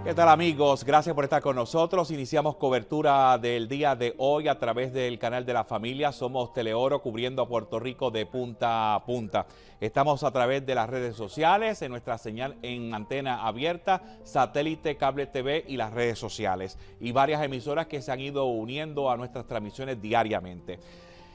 ¿Qué tal, amigos? Gracias por estar con nosotros. Iniciamos cobertura del día de hoy a través del canal de la familia. Somos Teleoro, cubriendo a Puerto Rico de punta a punta. Estamos a través de las redes sociales, en nuestra señal en antena abierta, satélite, cable TV y las redes sociales. Y varias emisoras que se han ido uniendo a nuestras transmisiones diariamente.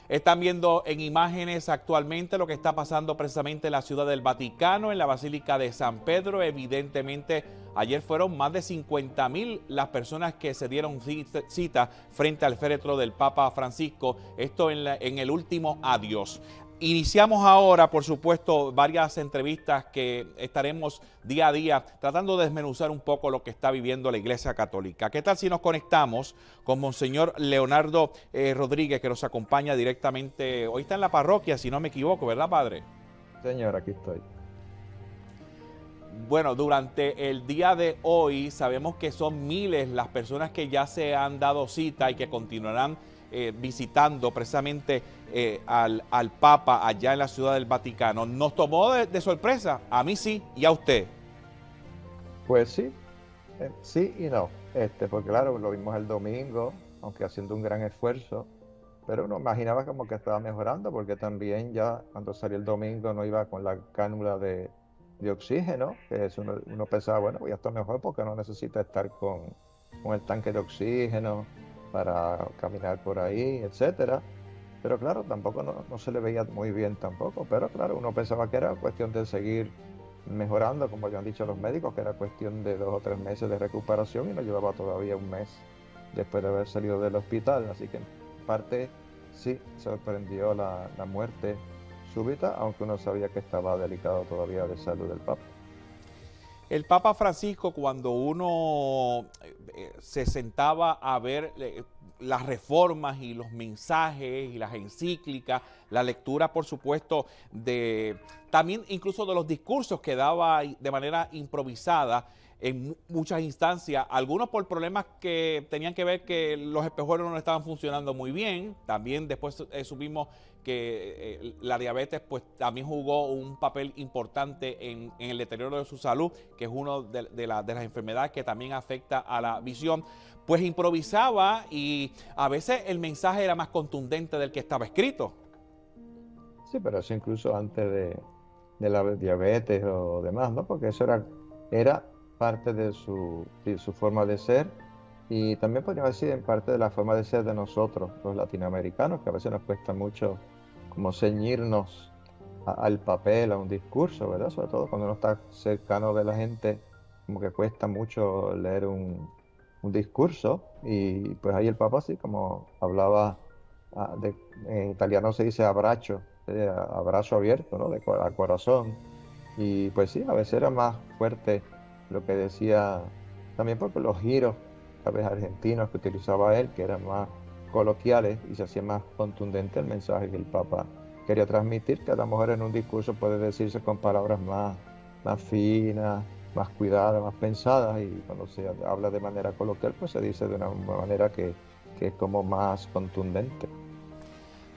Están viendo en imágenes actualmente lo que está pasando precisamente en la Ciudad del Vaticano, en la Basílica de San Pedro. Evidentemente, ayer fueron más de 50,000 las personas que se dieron cita frente al féretro del Papa Francisco, esto en el último adiós. Iniciamos ahora, por supuesto, varias entrevistas que estaremos día a día tratando de desmenuzar un poco lo que está viviendo la Iglesia Católica. ¿Qué tal si nos conectamos con Monseñor Leonardo Rodríguez, que nos acompaña directamente? Hoy está en la parroquia, si no me equivoco, ¿verdad, padre? Señor, aquí estoy. Bueno, durante el día de hoy sabemos que son miles las personas que ya se han dado cita y que continuarán visitando precisamente al Papa allá en la Ciudad del Vaticano. ¿Nos tomó de sorpresa? A mí sí, y a usted. Pues sí, sí y no. Porque claro, lo vimos el domingo, aunque haciendo un gran esfuerzo, pero uno imaginaba como que estaba mejorando, porque también ya cuando salió el domingo no iba con la cánula de oxígeno, que es uno pensaba, bueno, pues ya está mejor porque no necesita estar con el tanque de oxígeno para caminar por ahí, etcétera. Pero claro, tampoco no se le veía muy bien tampoco, pero claro, uno pensaba que era cuestión de seguir mejorando, como ya han dicho los médicos, que era cuestión de 2 o 3 meses de recuperación y no llevaba todavía un mes después de haber salido del hospital. Así que en parte sí sorprendió la muerte súbita, aunque uno sabía que estaba delicado todavía de salud del Papa. El Papa Francisco, cuando uno se sentaba a ver las reformas y los mensajes y las encíclicas, la lectura, por supuesto, también incluso de los discursos que daba de manera improvisada en muchas instancias, algunos por problemas que tenían que ver que los espejuelos no estaban funcionando muy bien. También después supimos que la diabetes pues también jugó un papel importante en el deterioro de su salud, que es una de las enfermedades que también afecta a la visión. Pues improvisaba y a veces el mensaje era más contundente del que estaba escrito. Sí, pero eso incluso antes de la diabetes o demás, ¿no? Porque eso era parte de su forma de ser y también podríamos decir en parte de la forma de ser de nosotros, los latinoamericanos, que a veces nos cuesta mucho como ceñirnos al papel, a un discurso, ¿verdad? Sobre todo cuando uno está cercano de la gente, como que cuesta mucho leer un discurso y pues ahí el Papa sí, como hablaba, en italiano se dice abrazo, abrazo abierto, ¿no? Al corazón. Y pues sí, a veces era más fuerte lo que decía, también porque los giros, a veces argentinos que utilizaba él, que eran más coloquiales y se hacía más contundente el mensaje que el Papa quería transmitir, que a lo mejor en un discurso puede decirse con palabras más finas, más cuidadas, más pensadas, y cuando se habla de manera coloquial, pues se dice de una manera que es como más contundente.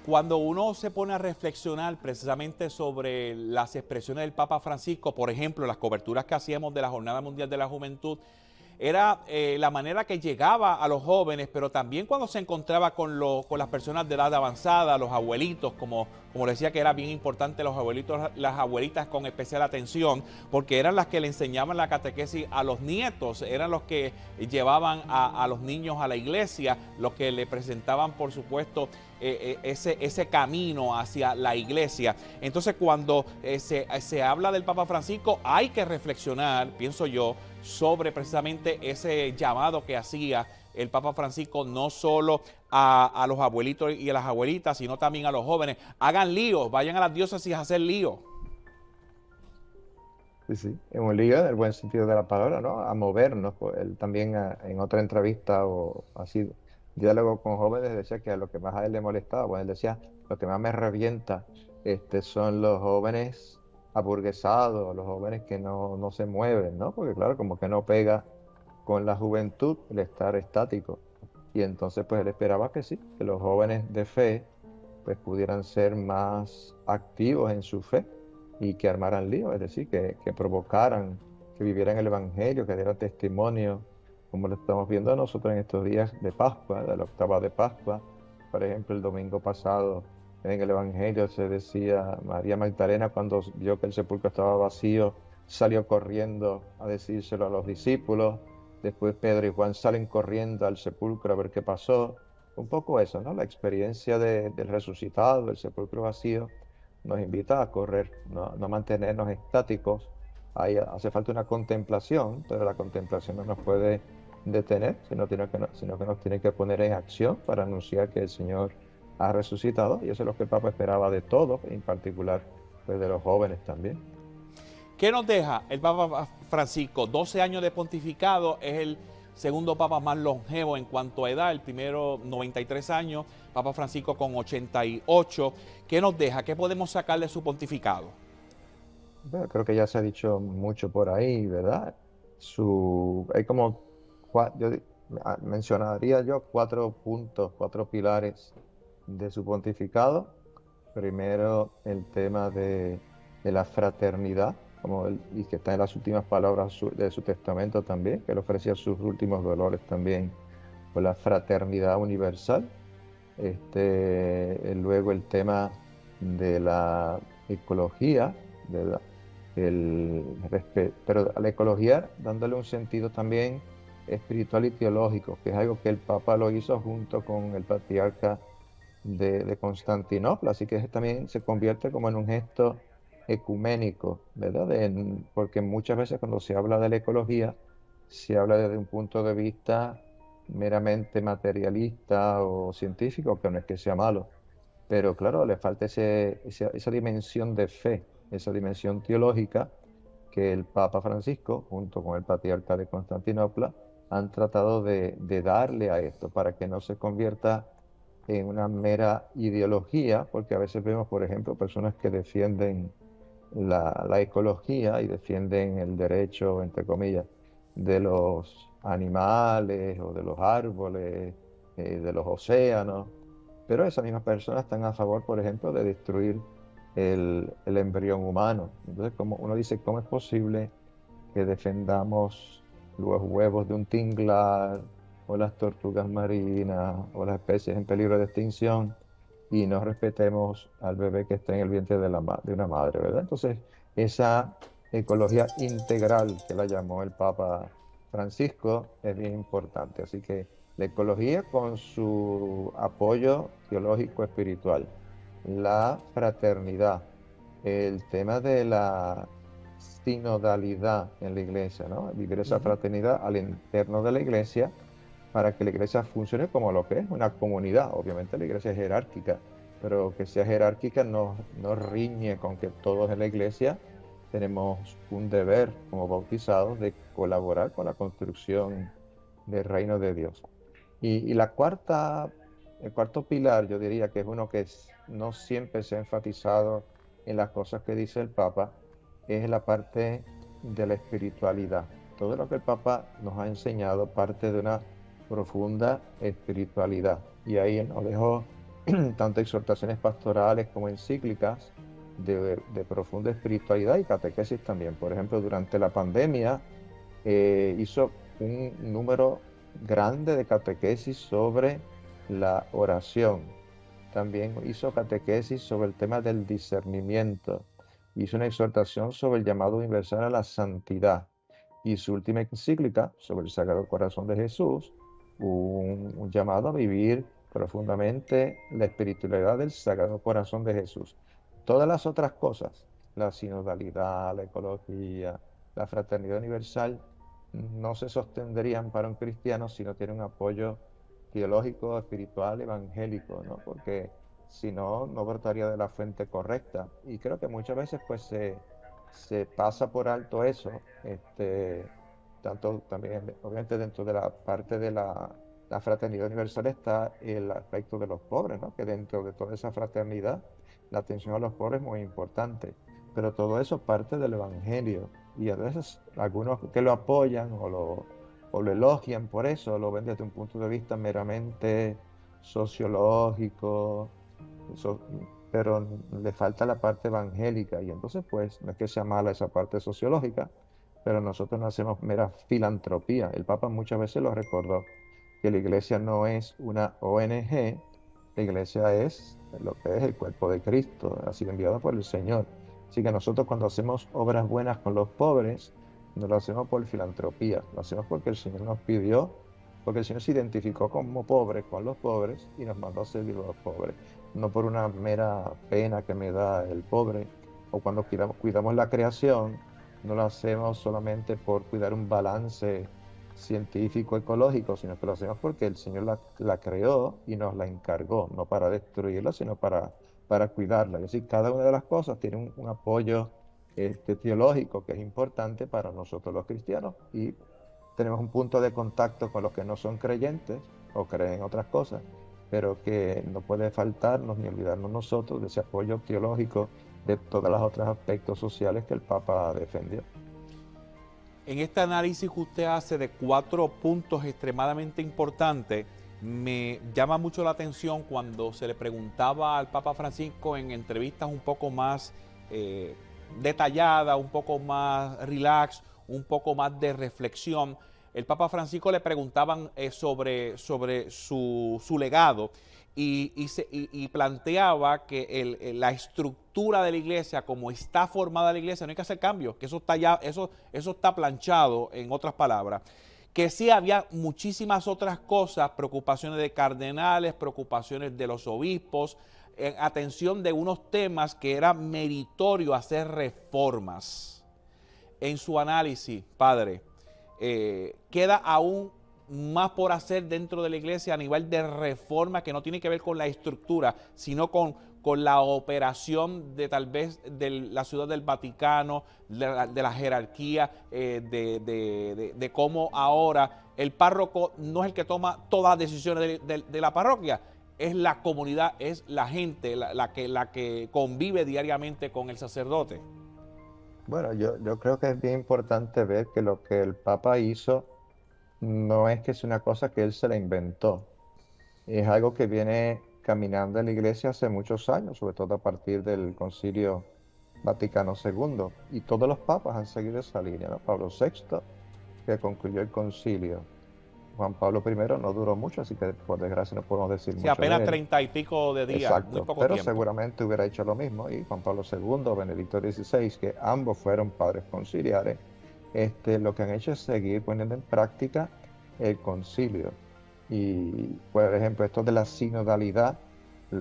Cuando uno se pone a reflexionar precisamente sobre las expresiones del Papa Francisco, por ejemplo, las coberturas que hacíamos de la Jornada Mundial de la Juventud, era la manera que llegaba a los jóvenes, pero también cuando se encontraba con las personas de edad avanzada, los abuelitos, como le decía que era bien importante los abuelitos, las abuelitas con especial atención, porque eran las que le enseñaban la catequesis a los nietos, eran los que llevaban a los niños a la iglesia, los que le presentaban, por supuesto, ese camino hacia la iglesia. Entonces, cuando se habla del Papa Francisco, hay que reflexionar, pienso yo, sobre precisamente ese llamado que hacía el Papa Francisco, no solo a los abuelitos y a las abuelitas, sino también a los jóvenes. Hagan líos, vayan a las diócesis a hacer líos. Sí, sí, en un lío en el buen sentido de la palabra, ¿no? A movernos. Pues, él también en otra entrevista o así, diálogo con jóvenes, decía que a lo que más a él le molestaba, bueno, él decía, lo que más me revienta son los jóvenes aburguesados, los jóvenes que no se mueven, ¿no? Porque claro, como que no pega con la juventud el estar estático. Y entonces pues él esperaba que sí, que los jóvenes de fe pues pudieran ser más activos en su fe y que armaran lío, es decir, que provocaran que vivieran el Evangelio, que dieran testimonio, como lo estamos viendo nosotros en estos días de Pascua, de la octava de Pascua. Por ejemplo, el domingo pasado en el Evangelio se decía, María Magdalena cuando vio que el sepulcro estaba vacío, salió corriendo a decírselo a los discípulos. Después Pedro y Juan salen corriendo al sepulcro a ver qué pasó. Un poco eso, ¿no? La experiencia del resucitado, del sepulcro vacío, nos invita a correr, no mantenernos estáticos. Ahí hace falta una contemplación, pero la contemplación no nos puede detener, sino que nos tiene que poner en acción para anunciar que el Señor ha resucitado. Y eso es lo que el Papa esperaba de todos, en particular pues, de los jóvenes también. ¿Qué nos deja el Papa Francisco? 12 años de pontificado, es el segundo Papa más longevo en cuanto a edad, el primero 93 años, Papa Francisco con 88. ¿Qué nos deja? ¿Qué podemos sacar de su pontificado? Bueno, creo que ya se ha dicho mucho por ahí, ¿verdad? Hay como, mencionaría yo 4 puntos, 4 pilares de su pontificado. Primero, el tema de la fraternidad, y que está en las últimas palabras de su testamento también, que él ofrecía sus últimos dolores también por la fraternidad universal. Luego el tema de la ecología, ¿verdad? Pero a la ecología dándole un sentido también espiritual y teológico, que es algo que el Papa lo hizo junto con el patriarca de Constantinopla, así que también se convierte como en un gesto ecuménico, ¿verdad? Porque muchas veces cuando se habla de la ecología, se habla desde un punto de vista meramente materialista o científico, que no es que sea malo, pero claro, le falta esa dimensión de fe, esa dimensión teológica que el Papa Francisco, junto con el patriarca de Constantinopla, han tratado de darle a esto para que no se convierta en una mera ideología, porque a veces vemos, por ejemplo, personas que defienden la ecología y defienden el derecho, entre comillas, de los animales o de los árboles, de los océanos, pero esas mismas personas están a favor, por ejemplo, de destruir el embrión humano. Entonces, como uno dice, ¿cómo es posible que defendamos los huevos de un tinglar o las tortugas marinas o las especies en peligro de extinción y no respetemos al bebé que está en el vientre de una madre, ¿verdad? Entonces, esa ecología integral que la llamó el Papa Francisco es bien importante. Así que la ecología con su apoyo teológico espiritual, la fraternidad, el tema de la sinodalidad en la iglesia, ¿no? Vivir esa fraternidad al interno de la iglesia para que la iglesia funcione como lo que es, una comunidad. Obviamente la iglesia es jerárquica, pero que sea jerárquica no riñe con que todos en la iglesia tenemos un deber como bautizados de colaborar con la construcción del reino de Dios. Y el cuarto pilar, yo diría que es uno que no siempre se ha enfatizado en las cosas que dice el Papa, es la parte de la espiritualidad. Todo lo que el Papa nos ha enseñado parte de una profunda espiritualidad. Y ahí nos dejó tanto exhortaciones pastorales como encíclicas de profunda espiritualidad y catequesis también. Por ejemplo, durante la pandemia hizo un número grande de catequesis sobre la oración. También hizo catequesis sobre el tema del discernimiento. Hizo una exhortación sobre el llamado universal a la santidad. Y su última encíclica sobre el Sagrado Corazón de Jesús, un llamado a vivir profundamente la espiritualidad del Sagrado Corazón de Jesús. Todas las otras cosas, la sinodalidad, la ecología, la fraternidad universal, no se sostendrían para un cristiano si no tiene un apoyo teológico, espiritual, evangélico, ¿no? Porque si no, no brotaría de la fuente correcta. Y creo que muchas veces pues se pasa por alto eso, tanto también, obviamente dentro de la parte de la fraternidad universal está el aspecto de los pobres, ¿no? Que dentro de toda esa fraternidad, la atención a los pobres es muy importante. Pero todo eso parte del Evangelio. Y a veces algunos que lo apoyan o lo elogian por eso, lo ven desde un punto de vista meramente sociológico, so- pero le falta la parte evangélica y entonces pues no es que sea mala esa parte sociológica, pero nosotros no hacemos mera filantropía. El Papa muchas veces lo recordó, que la iglesia no es una ONG, la iglesia es lo que es el cuerpo de Cristo, ha sido enviado por el Señor. Así que nosotros cuando hacemos obras buenas con los pobres, no lo hacemos por filantropía, lo hacemos porque el Señor nos pidió, porque el Señor se identificó como pobre con los pobres y nos mandó a servir a los pobres, no por una mera pena que me da el pobre, o cuando cuidamos la creación, no lo hacemos solamente por cuidar un balance científico ecológico, sino que lo hacemos porque el Señor la creó y nos la encargó, no para destruirla, sino para cuidarla. Es decir, cada una de las cosas tiene un apoyo teológico que es importante para nosotros los cristianos y tenemos un punto de contacto con los que no son creyentes o creen otras cosas, pero que no puede faltarnos ni olvidarnos nosotros de ese apoyo teológico de todos los otros aspectos sociales que el Papa defendió. En este análisis que usted hace de 4 puntos extremadamente importantes, me llama mucho la atención cuando se le preguntaba al Papa Francisco en entrevistas un poco más detalladas, un poco más relax, un poco más de reflexión. El Papa Francisco le preguntaban sobre su legado y planteaba que la estructura de la iglesia, como está formada la iglesia, no hay que hacer cambios, que eso está ya, eso está planchado, en otras palabras. Que sí había muchísimas otras cosas, preocupaciones de cardenales, preocupaciones de los obispos, atención de unos temas que era meritorio hacer reformas. En su análisis, padre, queda aún más por hacer dentro de la iglesia a nivel de reforma que no tiene que ver con la estructura, sino con la operación de tal vez de la Ciudad del Vaticano, de la jerarquía, de cómo ahora el párroco no es el que toma todas las decisiones de la parroquia, es la comunidad, es la gente la que convive diariamente con el sacerdote. Bueno, yo creo que es bien importante ver que lo que el Papa hizo no es que es una cosa que él se la inventó, es algo que viene caminando en la iglesia hace muchos años, sobre todo a partir del Concilio Vaticano II, y todos los papas han seguido esa línea, ¿no? Pablo VI, que concluyó el concilio. Juan Pablo I no duró mucho, así que por desgracia no podemos decir Sí, mucho apenas de él. 30 y pico de días, muy Exacto, poco pero tiempo. seguramente hubiera hecho lo mismo. Y Juan Pablo II, Benedicto XVI, que ambos fueron padres conciliares, lo que han hecho es seguir poniendo en práctica el concilio. Y, por ejemplo, esto de la sinodalidad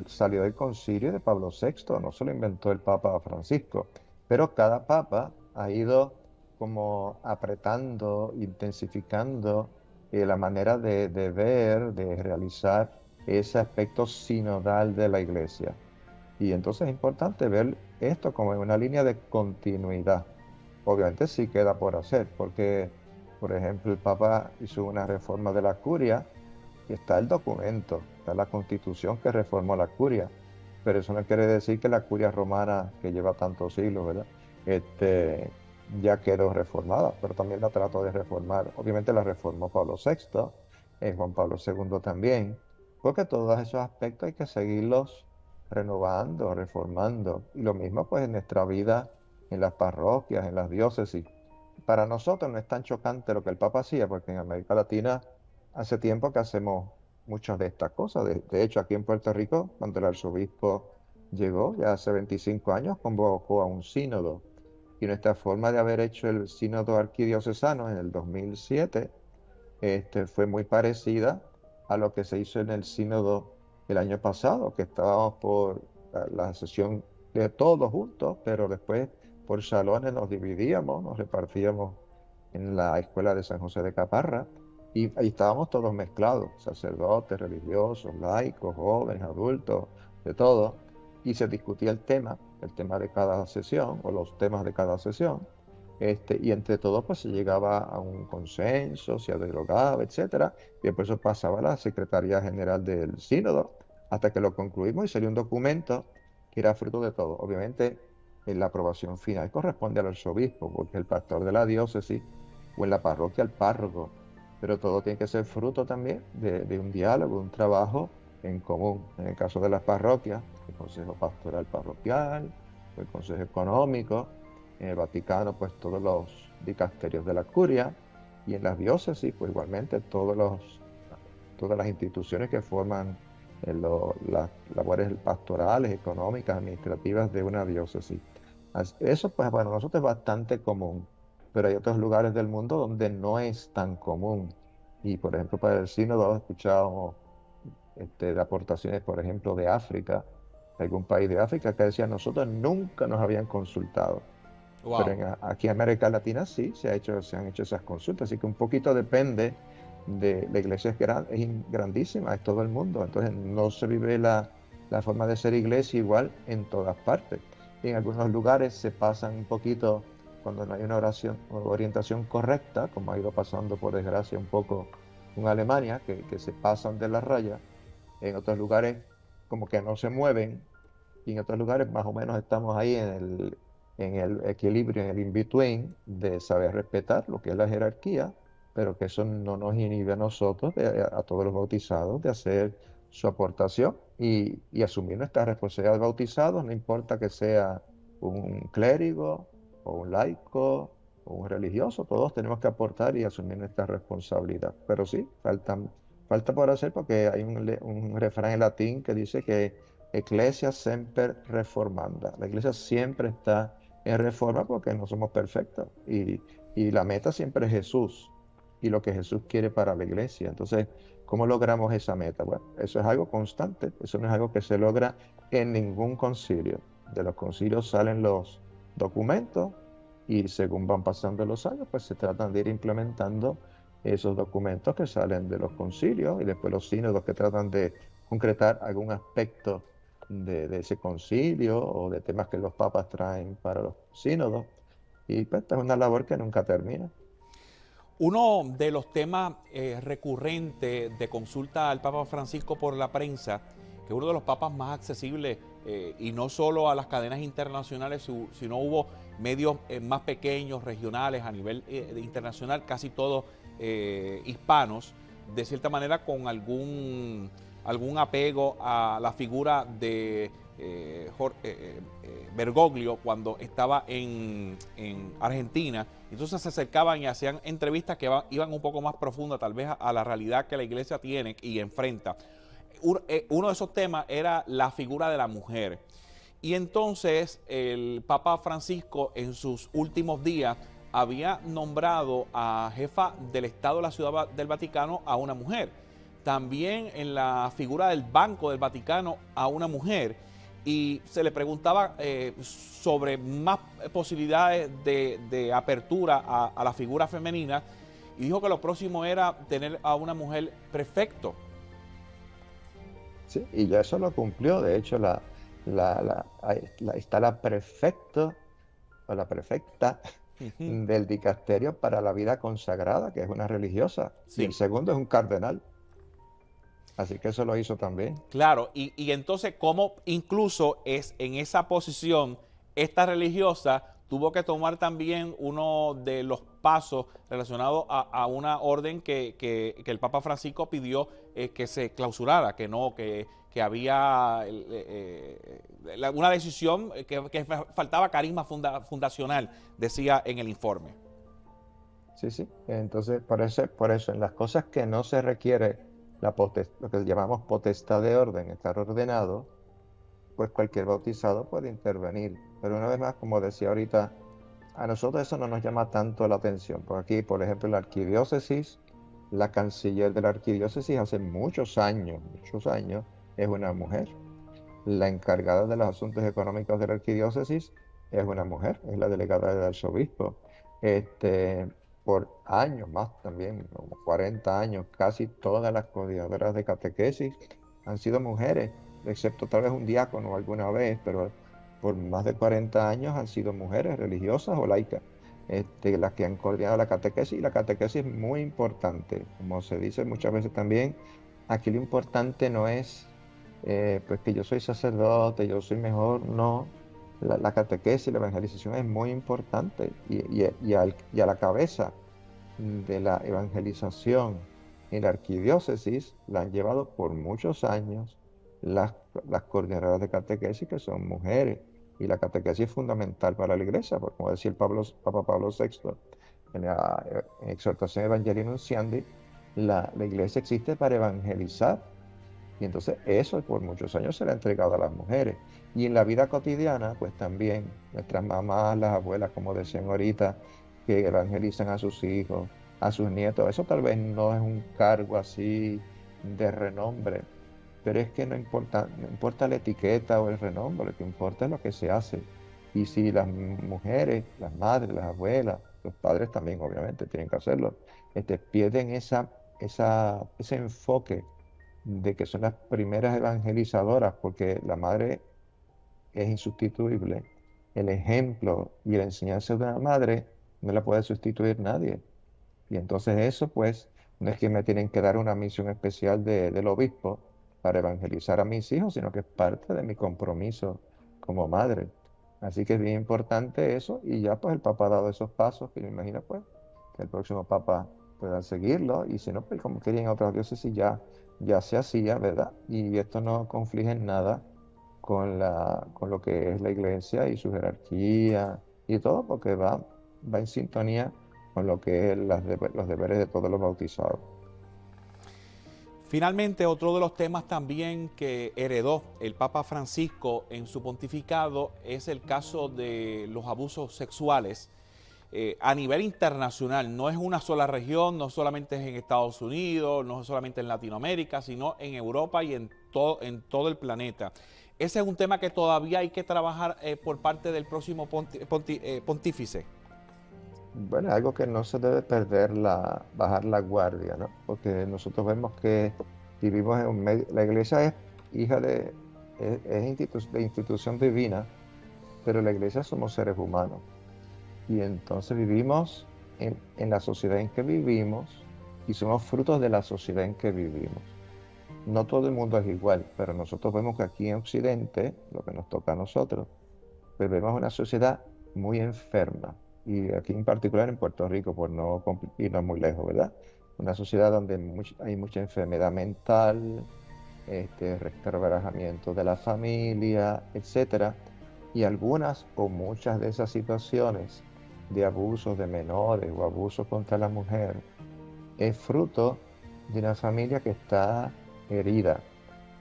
salió del concilio de Pablo VI, no se lo inventó el Papa Francisco, pero cada papa ha ido como apretando, intensificando la manera de ver, de realizar ese aspecto sinodal de la iglesia. Y entonces es importante ver esto como en una línea de continuidad. Obviamente sí queda por hacer, porque, por ejemplo, el Papa hizo una reforma de la curia y está el documento, está la constitución que reformó la curia, pero eso no quiere decir que la curia romana, que lleva tantos siglos, ¿verdad? Ya quedó reformada, pero también la trató de reformar. Obviamente la reformó Pablo VI, Juan Pablo II también, porque todos esos aspectos hay que seguirlos renovando, reformando. Y lo mismo pues en nuestra vida, en las parroquias, en las diócesis. Para nosotros no es tan chocante lo que el Papa hacía, porque en América Latina hace tiempo que hacemos muchas de estas cosas. De hecho, aquí en Puerto Rico, cuando el arzobispo llegó, ya hace 25 años, convocó a un sínodo. Y nuestra forma de haber hecho el sínodo arquidiocesano en el 2007 fue muy parecida a lo que se hizo en el sínodo el año pasado, que estábamos por la sesión de todos juntos, pero después por salones nos dividíamos, nos repartíamos en la escuela de San José de Caparra y ahí estábamos todos mezclados, sacerdotes, religiosos, laicos, jóvenes, adultos, de todo, y se discutía el tema de cada sesión o los temas de cada sesión. Y entre todos pues se llegaba a un consenso, se dialogaba, etcétera, y después eso pasaba a la Secretaría General del Sínodo hasta que lo concluimos y salió un documento que era fruto de todo. Obviamente la aprobación final corresponde al arzobispo, porque es el pastor de la diócesis, o en la parroquia el párroco, pero todo tiene que ser fruto también de un diálogo, un trabajo en común. En el caso de las parroquias, el Consejo Pastoral Parroquial, el Consejo Económico, en el Vaticano, pues todos los dicasterios de la curia, y en las diócesis, pues igualmente todas las instituciones que forman las labores pastorales, económicas, administrativas de una diócesis. Eso, pues, para nosotros es bastante común, pero hay otros lugares del mundo donde no es tan común. Y, por ejemplo, para el sínodo he escuchado de aportaciones, por ejemplo, de África, algún país de África que decía, nosotros nunca nos habían consultado. Pero Wow. aquí en América Latina sí se han hecho esas consultas, así que un poquito depende la iglesia es grandísima, es todo el mundo, entonces no se vive la forma de ser iglesia igual en todas partes. Y en algunos lugares se pasan un poquito cuando no hay una oración o orientación correcta, como ha ido pasando por desgracia un poco en Alemania, que se pasan de la raya. En otros lugares como que no se mueven, y en otros lugares más o menos estamos ahí en el equilibrio, en el in-between de saber respetar lo que es la jerarquía, pero que eso no nos inhibe a nosotros, a todos los bautizados, de hacer su aportación y asumir nuestra responsabilidad de bautizados, no importa que sea un clérigo o un laico o un religioso, todos tenemos que aportar y asumir nuestra responsabilidad. Pero sí, falta por hacer porque hay un refrán en latín que dice que Ecclesia semper reformanda. La iglesia siempre está en reforma porque no somos perfectos y la meta siempre es Jesús y lo que Jesús quiere para la iglesia. Entonces, ¿cómo logramos esa meta? Bueno, eso es algo constante, eso no es algo que se logra en ningún concilio. De los concilios salen los documentos y según van pasando los años, pues se tratan de ir implementando esos documentos que salen de los concilios y después los sínodos que tratan de concretar algún aspecto de ese concilio o de temas que los papas traen para los sínodos. Y pues esta es una labor que nunca termina. Uno de los temas recurrentes de consulta al Papa Francisco por la prensa, que es uno de los papas más accesibles, y no solo a las cadenas internacionales, sino hubo medios más pequeños, regionales, a nivel internacional, casi todos hispanos, de cierta manera con algún apego a la figura de Bergoglio cuando estaba en Argentina. Entonces se acercaban y hacían entrevistas que iban un poco más profundas tal vez a la realidad que la iglesia tiene y enfrenta. Uno de esos temas era la figura de la mujer. Y entonces el Papa Francisco en sus últimos días había nombrado a jefa del Estado de la Ciudad del Vaticano a una mujer. También en la figura del Banco del Vaticano a una mujer. Y se le preguntaba sobre más posibilidades de apertura a la figura femenina y dijo que lo próximo era tener a una mujer prefecto. Sí, y ya eso lo cumplió. De hecho, está la prefecto o la prefecta del dicasterio para la vida consagrada, que es una religiosa, y el Sí, segundo es un cardenal. Así que eso lo hizo también. claro. Y entonces, cómo incluso es en esa posición, esta religiosa tuvo que tomar también uno de los pasos relacionados a una orden que el Papa Francisco pidió que se clausurara, que no, que había una decisión que faltaba carisma fundacional, decía en el informe. Sí, sí. Entonces, por eso, en las cosas que no se requiere lo que llamamos potestad de orden, estar ordenado, pues cualquier bautizado puede intervenir. Pero una vez más, como decía ahorita, a nosotros eso no nos llama tanto la atención. Porque aquí, por ejemplo, en la arquidiócesis, la canciller de la arquidiócesis hace muchos años, es una mujer. La encargada de los asuntos económicos de la arquidiócesis es una mujer, es la delegada del arzobispo. Este, por años más también, como 40 años, casi todas las coordinadoras de catequesis han sido mujeres, excepto tal vez un diácono alguna vez, pero por más de 40 años han sido mujeres religiosas o laicas, las que han coordinado la catequesis, y la catequesis es muy importante. Como se dice muchas veces también, aquí lo importante no es pues que yo soy sacerdote, yo soy mejor, no. La catequesis, la evangelización es muy importante y a la cabeza de la evangelización en la arquidiócesis la han llevado por muchos años las, las coordinadoras de catequesis que son mujeres y la catequesis es fundamental para la iglesia, porque como decía Papa Pablo VI, en Exhortación Evangelii Nunciandi, la iglesia existe para evangelizar. Y entonces eso por muchos años se le ha entregado a las mujeres. Y en la vida cotidiana, pues también nuestras mamás, las abuelas, como decían ahorita, que evangelizan a sus hijos, a sus nietos. Eso tal vez no es un cargo así de renombre, pero es que no importa la etiqueta o el renombre, lo que importa es lo que se hace. Y si las mujeres, las madres, las abuelas, los padres también obviamente tienen que hacerlo, pierden ese enfoque de que son las primeras evangelizadoras, porque la madre es insustituible. El ejemplo y la enseñanza de una madre no la puede sustituir nadie. Y entonces eso, pues, no es que me tienen que dar una misión especial del obispo para evangelizar a mis hijos, sino que es parte de mi compromiso como madre. Así que es bien importante eso y ya pues el Papa ha dado esos pasos que yo imagino pues que el próximo Papa pueda seguirlo y si no, pues como querían otras diócesis ya se hacía, ¿verdad? Y esto no conflige en nada con lo que es la iglesia y su jerarquía y todo porque va en sintonía con lo que es los deberes de todos los bautizados. Finalmente, otro de los temas también que heredó el Papa Francisco en su pontificado es el caso de los abusos sexuales a nivel internacional. No es una sola región, no solamente es en Estados Unidos, no es solamente en Latinoamérica, sino en Europa y en todo el planeta. Ese es un tema que todavía hay que trabajar por parte del próximo pontífice. Bueno, algo que no se debe perder, bajar la guardia, ¿no? Porque nosotros vemos que vivimos en un medio, la iglesia es hija de institución divina, pero la iglesia somos seres humanos. Y entonces vivimos en la sociedad en que vivimos y somos frutos de la sociedad en que vivimos. No todo el mundo es igual, pero nosotros vemos que aquí en Occidente, lo que nos toca a nosotros, pues vemos una sociedad muy enferma. Y aquí en particular en Puerto Rico, por no irnos muy lejos, ¿verdad? Una sociedad donde hay mucha enfermedad mental, resquebrajamiento de la familia, etcétera. Y algunas o muchas de esas situaciones de abusos de menores o abusos contra la mujer es fruto de una familia que está herida,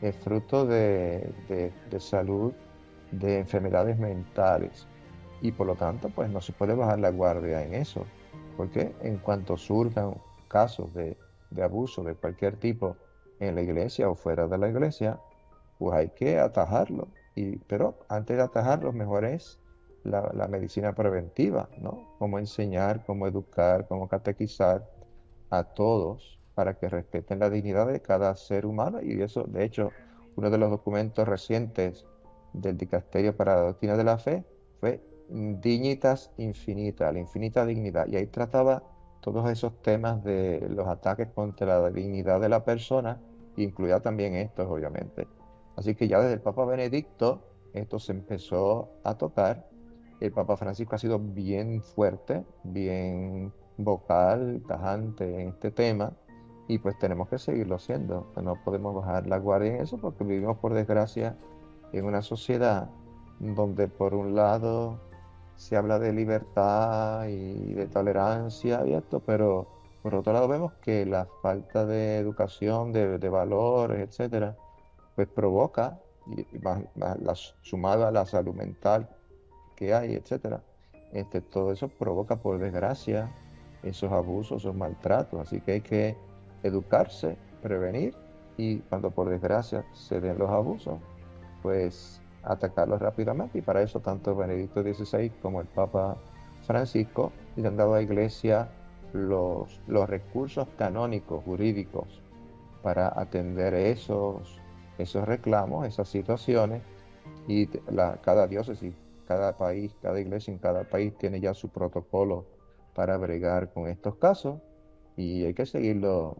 es fruto de salud, de enfermedades mentales. Y por lo tanto, pues no se puede bajar la guardia en eso, porque en cuanto surjan casos de abuso de cualquier tipo en la iglesia o fuera de la iglesia, pues hay que atajarlo. Pero antes de atajarlo, mejor es la medicina preventiva, ¿no? Cómo enseñar, cómo educar, cómo catequizar a todos para que respeten la dignidad de cada ser humano. Y eso, de hecho, uno de los documentos recientes del Dicasterio para la Doctrina de la Fe fue Dignitas Infinita, la infinita dignidad. Y ahí trataba todos esos temas de los ataques contra la dignidad de la persona, incluía también estos, obviamente. Así que ya desde el Papa Benedicto esto se empezó a tocar. El Papa Francisco ha sido bien fuerte, bien vocal, tajante en este tema, y pues tenemos que seguirlo haciendo. No podemos bajar la guardia en eso porque vivimos, por desgracia, en una sociedad donde por un lado se habla de libertad y de tolerancia y esto, pero por otro lado vemos que la falta de educación, de valores, etcétera, pues provoca, y sumado a la salud mental que hay, etcétera, todo eso provoca, por desgracia, esos abusos, esos maltratos. Así que hay que educarse, prevenir y cuando por desgracia se den los abusos, pues atacarlos rápidamente. Y para eso tanto Benedicto XVI como el Papa Francisco le han dado a la Iglesia los recursos canónicos, jurídicos, para atender esos reclamos, esas situaciones. Y cada diócesis, cada país, cada iglesia en cada país tiene ya su protocolo para bregar con estos casos y hay que seguirlo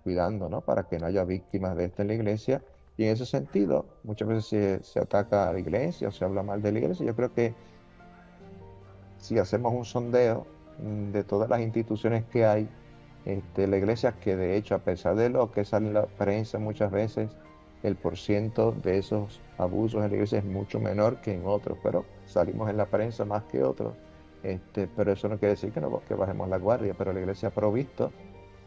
cuidando, ¿no? Para que no haya víctimas de esto en la iglesia. Y en ese sentido, muchas veces se ataca a la iglesia o se habla mal de la iglesia. Yo creo que si hacemos un sondeo de todas las instituciones que hay, la iglesia, que de hecho, a pesar de lo que sale en la prensa muchas veces, el porciento de esos abusos en la iglesia es mucho menor que en otros, pero salimos en la prensa más que otros. Pero eso no quiere decir que bajemos la guardia, pero la Iglesia ha provisto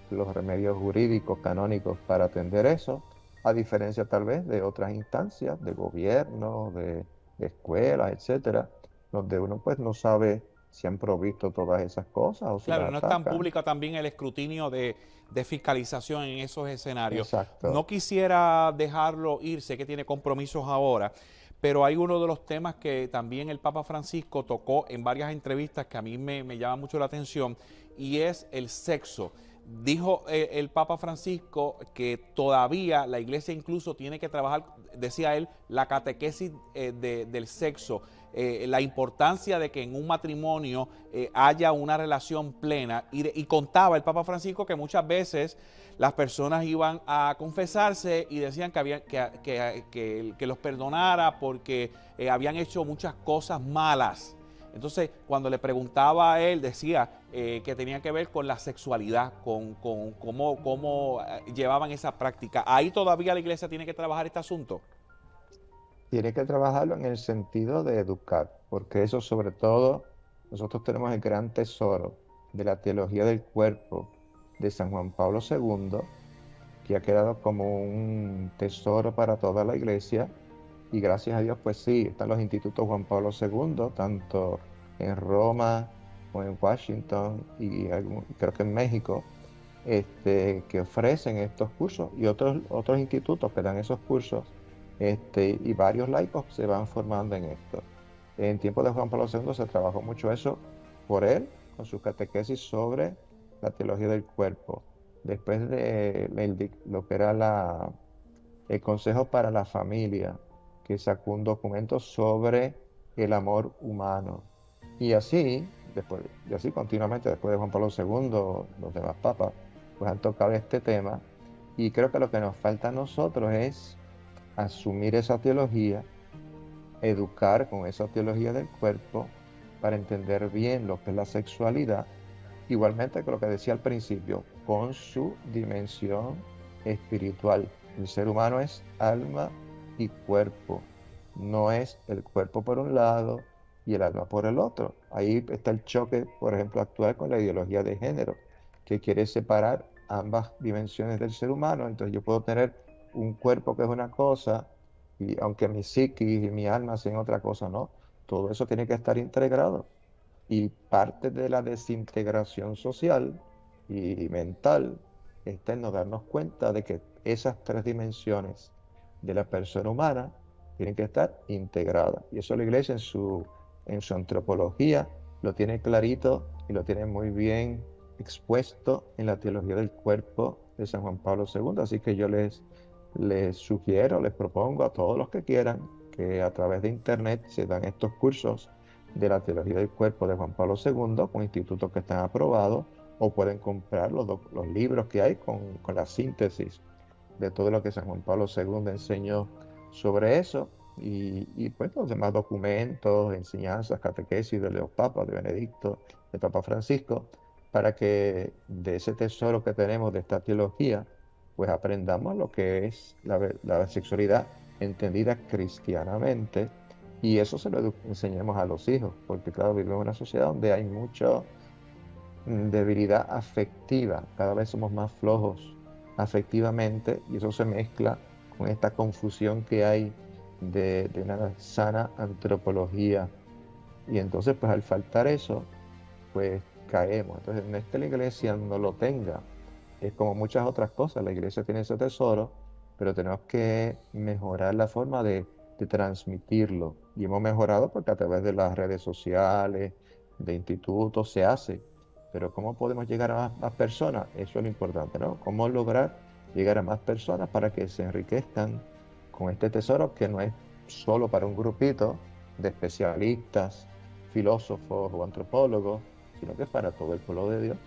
los remedios jurídicos canónicos para atender eso, a diferencia tal vez de otras instancias, de gobierno, de escuelas, etcétera, donde uno pues no sabe si han provisto todas esas cosas o si Claro, las no es tan atacan. pública también el escrutinio de fiscalización en esos escenarios. No Exacto. quisiera dejarlo ir, sé que tiene compromisos ahora, pero hay uno de los temas que también el Papa Francisco tocó en varias entrevistas que a mí me llama mucho la atención, y es el sexo. Dijo el Papa Francisco que todavía la iglesia incluso tiene que trabajar, decía él, la catequesis del sexo, la importancia de que en un matrimonio haya una relación plena, y contaba el Papa Francisco que muchas veces las personas iban a confesarse y decían que los perdonara porque habían hecho muchas cosas malas. Entonces, cuando le preguntaba a él, decía que tenía que ver con la sexualidad, con cómo llevaban esa práctica. Ahí todavía la iglesia tiene que trabajar este asunto. Tiene que trabajarlo en el sentido de educar, porque eso sobre todo, nosotros tenemos el gran tesoro de la teología del cuerpo de San Juan Pablo II, que ha quedado como un tesoro para toda la iglesia, y gracias a Dios, pues sí, están los institutos Juan Pablo II, tanto en Roma o en Washington y creo que en México, que ofrecen estos cursos y otros institutos que dan esos cursos, y varios laicos se van formando en esto. En tiempos de Juan Pablo II se trabajó mucho eso por él, con su catequesis sobre la teología del cuerpo. Después de lo que era el Consejo para la Familia, que sacó un documento sobre el amor humano. Y así, y así continuamente, después de Juan Pablo II, los demás papas, pues han tocado este tema. Y creo que lo que nos falta a nosotros es asumir esa teología, educar con esa teología del cuerpo para entender bien lo que es la sexualidad, igualmente con lo que decía al principio, con su dimensión espiritual. El ser humano es alma y cuerpo, no es el cuerpo por un lado y el alma por el otro. Ahí está el choque, por ejemplo, actual con la ideología de género, que quiere separar ambas dimensiones del ser humano. Entonces yo puedo tener un cuerpo que es una cosa, y aunque mi psiquis y mi alma sean otra cosa, no. Todo eso tiene que estar integrado. Y parte de la desintegración social y mental está en no darnos cuenta de que esas tres dimensiones de la persona humana tienen que estar integradas. Y eso la iglesia en su antropología lo tiene clarito y lo tiene muy bien expuesto en la teología del cuerpo de San Juan Pablo II. Así que yo les sugiero, les propongo a todos los que quieran que a través de internet se dan estos cursos de la teología del cuerpo de Juan Pablo II con institutos que están aprobados, o pueden comprar los libros que hay con la síntesis de todo lo que San Juan Pablo II enseñó sobre eso, y pues los demás documentos, enseñanzas, catequesis de los papas, de Benedicto, de Papa Francisco, para que de ese tesoro que tenemos de esta teología, pues aprendamos lo que es la sexualidad entendida cristianamente, y eso se lo enseñemos a los hijos, porque claro, vivimos en una sociedad donde hay mucha debilidad afectiva, cada vez somos más flojos afectivamente, y eso se mezcla con esta confusión que hay de una sana antropología. Y entonces, pues al faltar eso, pues caemos. Entonces, no es que la iglesia no lo tenga, es como muchas otras cosas, la iglesia tiene ese tesoro, pero tenemos que mejorar la forma de transmitirlo. Y hemos mejorado porque a través de las redes sociales, de institutos se hace. Pero ¿cómo podemos llegar a más personas? Eso es lo importante, ¿no? ¿Cómo lograr llegar a más personas para que se enriquezcan con este tesoro que no es solo para un grupito de especialistas, filósofos o antropólogos, sino que es para todo el pueblo de Dios?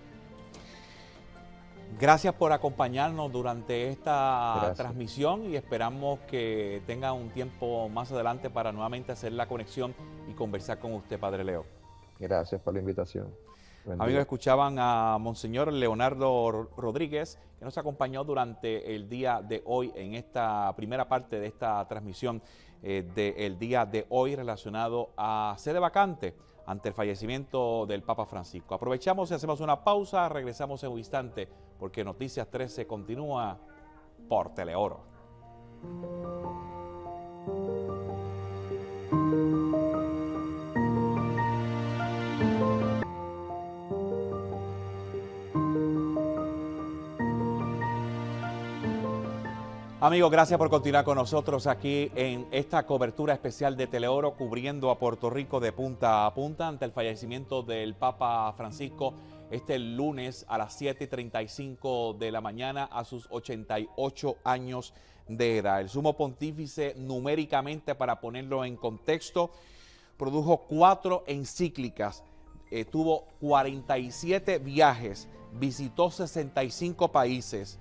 Gracias por acompañarnos durante esta Gracias. transmisión, y esperamos que tenga un tiempo más adelante para nuevamente hacer la conexión y conversar con usted, Padre Leo. Gracias por la invitación. Buen Amigos, día. escuchaban a Monseñor Leonardo Rodríguez, que nos acompañó durante el día de hoy en esta primera parte de esta transmisión del día de hoy relacionado a sede vacante, ante el fallecimiento del Papa Francisco. Aprovechamos y hacemos una pausa, regresamos en un instante, porque Noticias 13 continúa por Teleoro. Amigos, gracias por continuar con nosotros aquí en esta cobertura especial de Teleoro, cubriendo a Puerto Rico de punta a punta ante el fallecimiento del Papa Francisco este lunes a las 7:35 de la mañana a sus 88 años de edad. El sumo pontífice, numéricamente, para ponerlo en contexto, produjo 4 encíclicas, tuvo 47 viajes, visitó 65 países,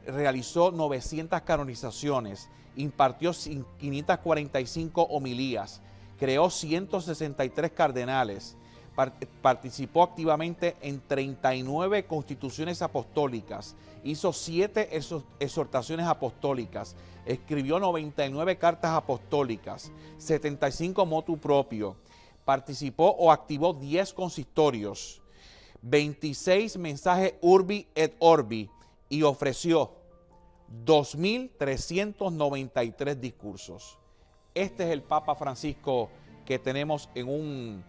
realizó 900 canonizaciones, impartió 545 homilías, creó 163 cardenales, participó activamente en 39 constituciones apostólicas, hizo 7 exhortaciones apostólicas, escribió 99 cartas apostólicas, 75 motu proprio, participó o activó 10 consistorios, 26 mensajes urbi et orbi, y ofreció 2.393 discursos. Este es el Papa Francisco que tenemos en un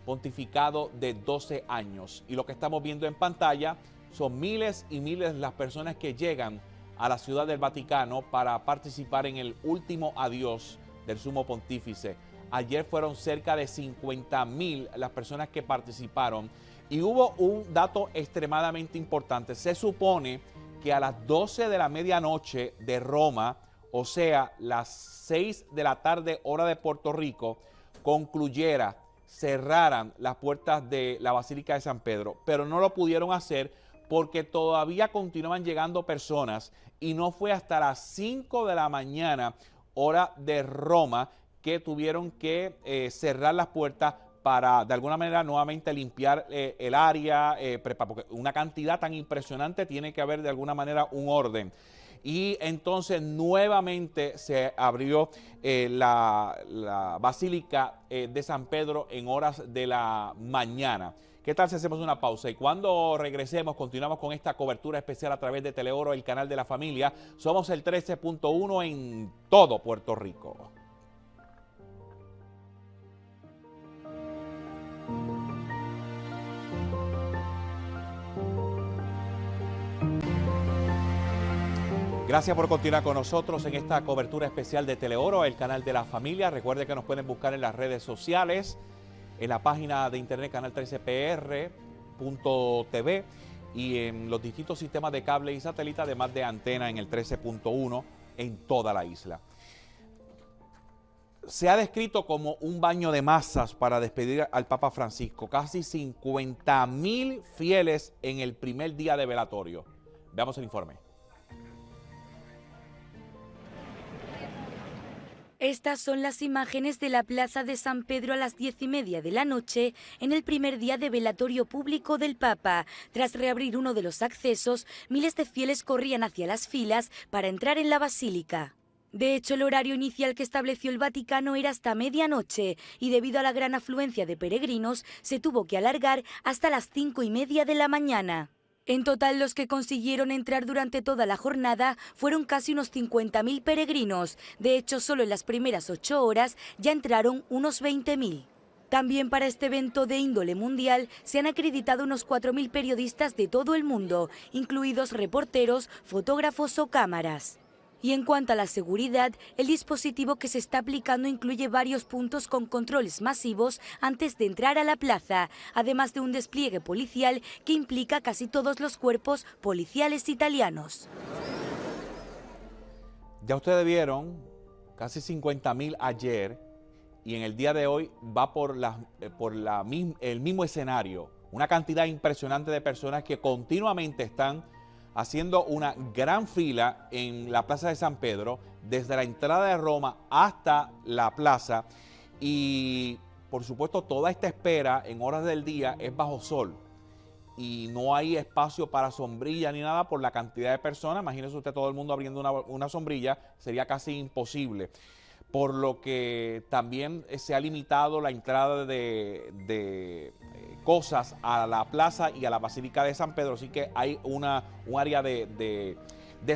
pontificado de 12 años. Y lo que estamos viendo en pantalla son miles y miles de las personas que llegan a la Ciudad del Vaticano para participar en el último adiós del Sumo Pontífice. Ayer fueron cerca de 50.000 las personas que participaron. Y hubo un dato extremadamente importante. Se supone que a las 12 de la medianoche de Roma, o sea, las 6 de la tarde, hora de Puerto Rico, cerraran las puertas de la Basílica de San Pedro. Pero no lo pudieron hacer porque todavía continuaban llegando personas y no fue hasta las 5 de la mañana, hora de Roma, que tuvieron que cerrar las puertas para de alguna manera nuevamente limpiar el área, porque una cantidad tan impresionante tiene que haber de alguna manera un orden. Y entonces nuevamente se abrió la Basílica de San Pedro en horas de la mañana. ¿Qué tal si hacemos una pausa? Y cuando regresemos, continuamos con esta cobertura especial a través de Teleoro, el canal de la familia. Somos el 13.1 en todo Puerto Rico. Gracias por continuar con nosotros en esta cobertura especial de Teleoro, el canal de la familia. Recuerde que nos pueden buscar en las redes sociales, en la página de internet canal13pr.tv y en los distintos sistemas de cable y satélite, además de antena en el 13.1 en toda la isla. Se ha descrito como un baño de masas para despedir al Papa Francisco. Casi 50.000 fieles en el primer día de velatorio. Veamos el informe. Estas son las imágenes de la Plaza de San Pedro a las 10:30 de la noche en el primer día de velatorio público del Papa. Tras reabrir uno de los accesos, miles de fieles corrían hacia las filas para entrar en la basílica. De hecho, el horario inicial que estableció el Vaticano era hasta medianoche y debido a la gran afluencia de peregrinos se tuvo que alargar hasta las 5:30 de la mañana. En total, los que consiguieron entrar durante toda la jornada fueron casi unos 50.000 peregrinos. De hecho, solo en las primeras 8 horas ya entraron unos 20.000. También para este evento de índole mundial se han acreditado unos 4.000 periodistas de todo el mundo, incluidos reporteros, fotógrafos o cámaras. Y en cuanto a la seguridad, el dispositivo que se está aplicando incluye varios puntos con controles masivos antes de entrar a la plaza, además de un despliegue policial que implica casi todos los cuerpos policiales italianos. Ya ustedes vieron casi 50.000 ayer y en el día de hoy va por el mismo escenario. Una cantidad impresionante de personas que continuamente están haciendo una gran fila en la Plaza de San Pedro, desde la entrada de Roma hasta la plaza. Y por supuesto toda esta espera en horas del día es bajo sol y no hay espacio para sombrilla ni nada por la cantidad de personas. Imagínese usted todo el mundo abriendo una sombrilla, sería casi imposible. por lo que también se ha limitado la entrada de cosas a la plaza y a la Basílica de San Pedro, así que hay un área de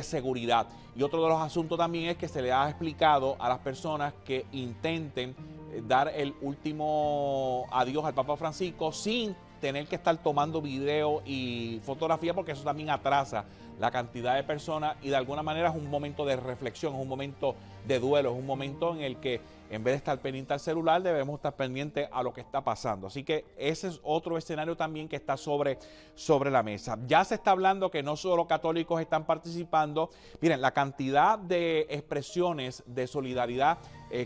seguridad. Y otro de los asuntos también es que se le ha explicado a las personas que intenten dar el último adiós al Papa Francisco sin tener que estar tomando video y fotografía, porque eso también atrasa la cantidad de personas y de alguna manera es un momento de reflexión, es un momento de duelo, es un momento en el que en vez de estar pendiente al celular debemos estar pendientes a lo que está pasando. Así que ese es otro escenario también que está sobre la mesa. Ya se está hablando que no solo católicos están participando. Miren, la cantidad de expresiones de solidaridad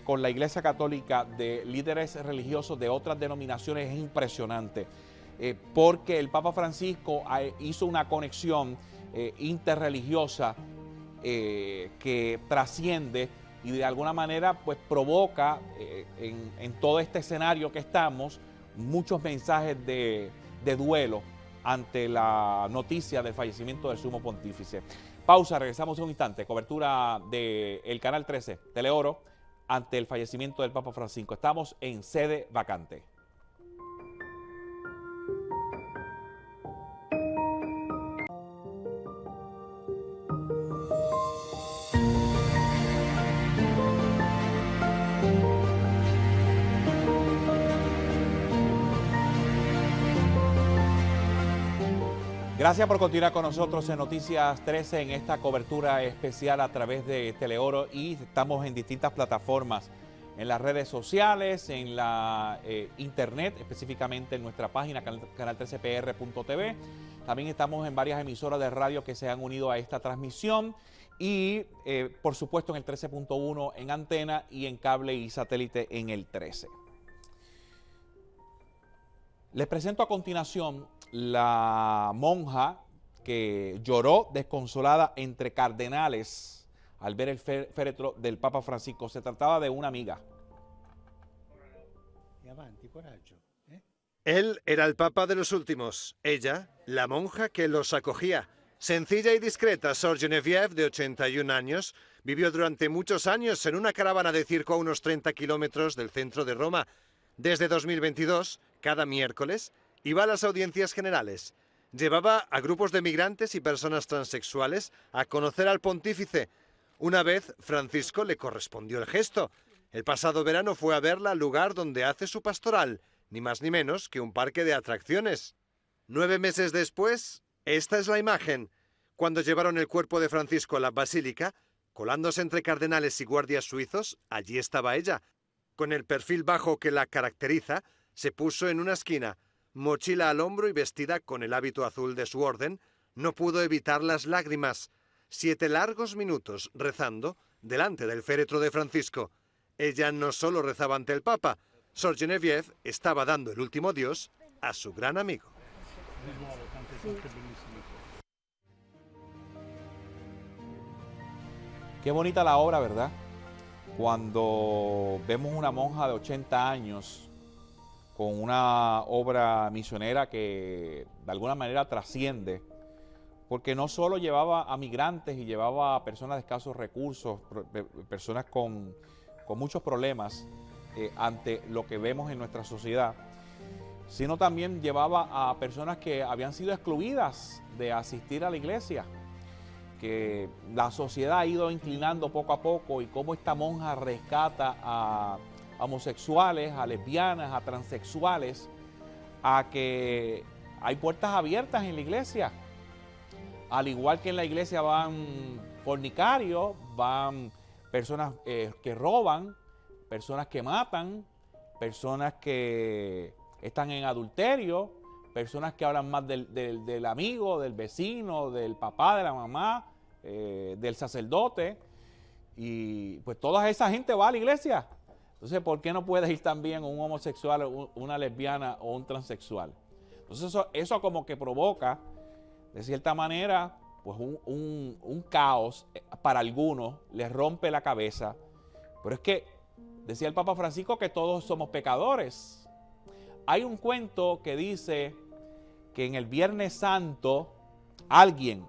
con la Iglesia Católica de líderes religiosos de otras denominaciones es impresionante, porque el Papa Francisco hizo una conexión interreligiosa que trasciende y de alguna manera pues provoca en todo este escenario que estamos muchos mensajes de duelo ante la noticia del fallecimiento del Sumo Pontífice. Pausa, regresamos en un instante. Cobertura del Canal 13, Teleoro, ante el fallecimiento del Papa Francisco. Estamos en sede vacante. Gracias por continuar con nosotros en Noticias 13 en esta cobertura especial a través de Teleoro, y estamos en distintas plataformas, en las redes sociales, en la internet, específicamente en nuestra página canal13pr.tv. También estamos en varias emisoras de radio que se han unido a esta transmisión y por supuesto en el 13.1 en antena y en cable y satélite en el 13. Les presento a continuación la monja que lloró desconsolada entre cardenales al ver el féretro del Papa Francisco. Se trataba de una amiga. Él era el Papa de los últimos, ella, la monja que los acogía. Sencilla y discreta, Sor Geneviève, de 81 años, vivió durante muchos años en una caravana de circo a unos 30 kilómetros del centro de Roma. Desde 2022, cada miércoles, iba a las audiencias generales. Llevaba a grupos de migrantes y personas transexuales a conocer al pontífice. Una vez, Francisco le correspondió el gesto. El pasado verano fue a verla al lugar donde hace su pastoral, ni más ni menos que un parque de atracciones. 9 meses después, esta es la imagen. Cuando llevaron el cuerpo de Francisco a la basílica, colándose entre cardenales y guardias suizos, allí estaba ella. Con el perfil bajo que la caracteriza, se puso en una esquina, mochila al hombro y vestida con el hábito azul de su orden, no pudo evitar las lágrimas. 7 largos minutos rezando delante del féretro de Francisco. Ella no solo rezaba ante el Papa, Sor Geneviève estaba dando el último adiós a su gran amigo. Qué bonita la obra, ¿verdad? Cuando vemos una monja de 80 años con una obra misionera que de alguna manera trasciende, porque no solo llevaba a migrantes y llevaba a personas de escasos recursos, personas con muchos problemas ante lo que vemos en nuestra sociedad, sino también llevaba a personas que habían sido excluidas de asistir a la iglesia, que la sociedad ha ido inclinando poco a poco, y cómo esta monja rescata a homosexuales, a lesbianas, a transexuales, a que hay puertas abiertas en la iglesia. Al igual que en la iglesia van fornicarios, van personas que roban, personas que matan, personas que están en adulterio, personas que hablan más del amigo, del vecino, del papá, de la mamá, del sacerdote, y pues toda esa gente va a la iglesia. Entonces, ¿por qué no puede ir también un homosexual, una lesbiana o un transexual? Entonces, eso como que provoca, de cierta manera, pues un caos para algunos, les rompe la cabeza. Pero es que, decía el Papa Francisco, que todos somos pecadores. Hay un cuento que dice que en el Viernes Santo alguien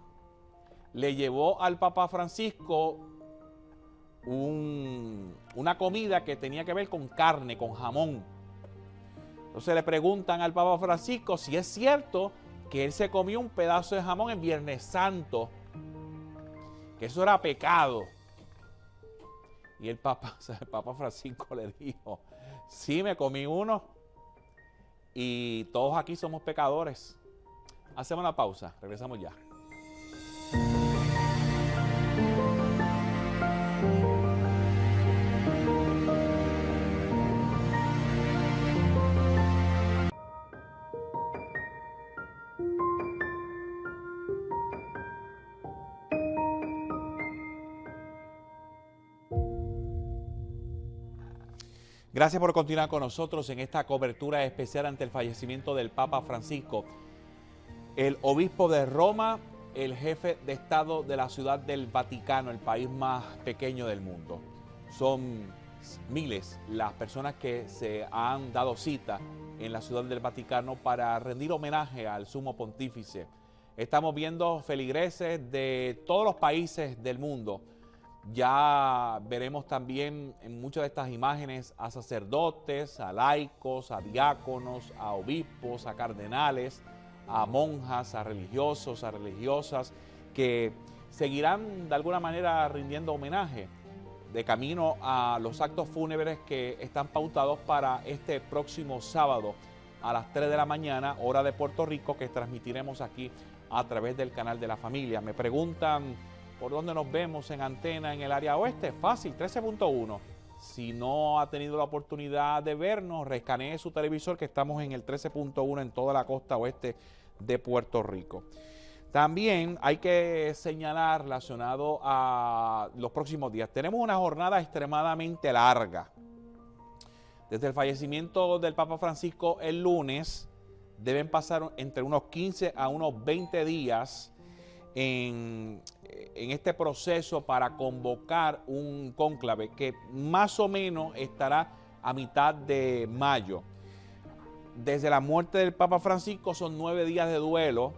le llevó al Papa Francisco una comida que tenía que ver con carne, con jamón. Entonces le preguntan al Papa Francisco si es cierto que él se comió un pedazo de jamón en Viernes Santo, que eso era pecado. Y el Papa Francisco le dijo, sí, me comí uno y todos aquí somos pecadores. Hacemos una pausa, regresamos ya. Gracias por continuar con nosotros en esta cobertura especial ante el fallecimiento del Papa Francisco. El obispo de Roma, el jefe de Estado de la Ciudad del Vaticano, el país más pequeño del mundo. Son miles las personas que se han dado cita en la Ciudad del Vaticano para rendir homenaje al Sumo Pontífice. Estamos viendo feligreses de todos los países del mundo. Ya veremos también en muchas de estas imágenes a sacerdotes, a laicos, a diáconos, a obispos, a cardenales, a monjas, a religiosos, a religiosas, que seguirán de alguna manera rindiendo homenaje de camino a los actos fúnebres que están pautados para este próximo sábado a las 3 de la mañana, hora de Puerto Rico, que transmitiremos aquí a través del canal de la familia. Me preguntan por dónde nos vemos en antena en el área oeste. Fácil, 13.1. Si no ha tenido la oportunidad de vernos, reescanee su televisor, que estamos en el 13.1 en toda la costa oeste de Puerto Rico. También hay que señalar relacionado a los próximos días. Tenemos una jornada extremadamente larga. Desde el fallecimiento del Papa Francisco el lunes, deben pasar entre unos 15 a unos 20 días en este proceso para convocar un cónclave que más o menos estará a mitad de mayo. Desde la muerte del Papa Francisco son 9 días de duelo,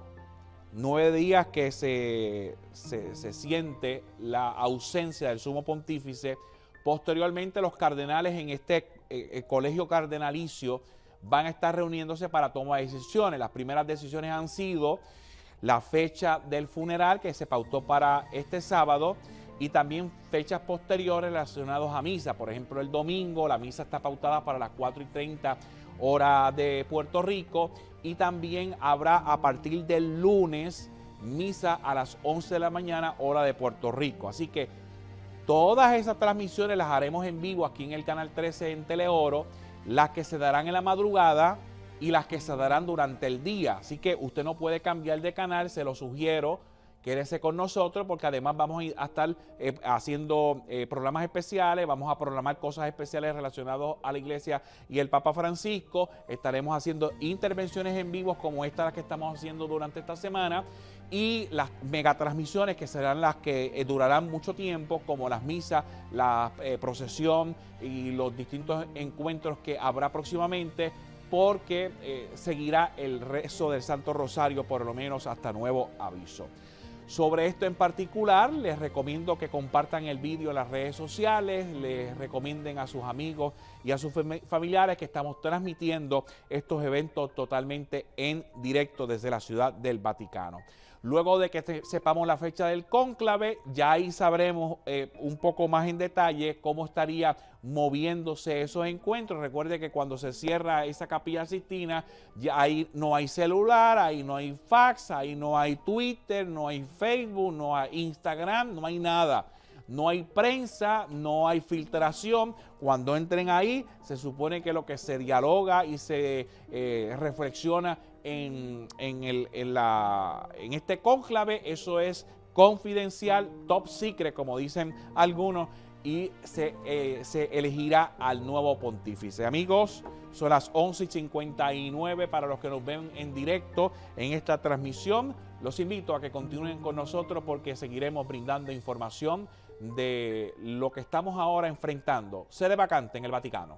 9 días que se siente la ausencia del Sumo Pontífice. Posteriormente los cardenales en este colegio cardenalicio van a estar reuniéndose para tomar decisiones. Las primeras decisiones han sido la fecha del funeral, que se pautó para este sábado, y también fechas posteriores relacionadas a misa. Por ejemplo, el domingo la misa está pautada para las 4:30 hora de Puerto Rico, y también habrá a partir del lunes misa a las 11 de la mañana hora de Puerto Rico. Así que todas esas transmisiones las haremos en vivo aquí en el Canal 13 en Teleoro, las que se darán en la madrugada y las que se darán durante el día. Así que usted no puede cambiar de canal, se lo sugiero, quédese con nosotros, porque además vamos a estar haciendo programas especiales, vamos a programar cosas especiales relacionadas a la iglesia y el Papa Francisco. Estaremos haciendo intervenciones en vivo como estas que estamos haciendo durante esta semana, y las megatransmisiones que serán las que durarán mucho tiempo, como las misas, la procesión y los distintos encuentros que habrá próximamente, porque seguirá el rezo del Santo Rosario por lo menos hasta nuevo aviso. Sobre esto en particular, les recomiendo que compartan el vídeo en las redes sociales, les recomienden a sus amigos y a sus familiares que estamos transmitiendo estos eventos totalmente en directo desde la Ciudad del Vaticano. Luego de que sepamos la fecha del cónclave, ya ahí sabremos un poco más en detalle cómo estaría moviéndose esos encuentros. Recuerde que cuando se cierra esa Capilla Sixtina, ya ahí no hay celular, ahí no hay fax, ahí no hay Twitter, no hay Facebook, no hay Instagram, no hay nada. No hay prensa, no hay filtración. Cuando entren ahí, se supone que lo que se dialoga y se reflexiona en este cónclave, eso es confidencial, top secret, como dicen algunos, y se elegirá al nuevo pontífice. Amigos, son las 11:59 para los que nos ven en directo en esta transmisión. Los invito a que continúen con nosotros, porque seguiremos brindando información de lo que estamos ahora enfrentando. Sede vacante en el Vaticano.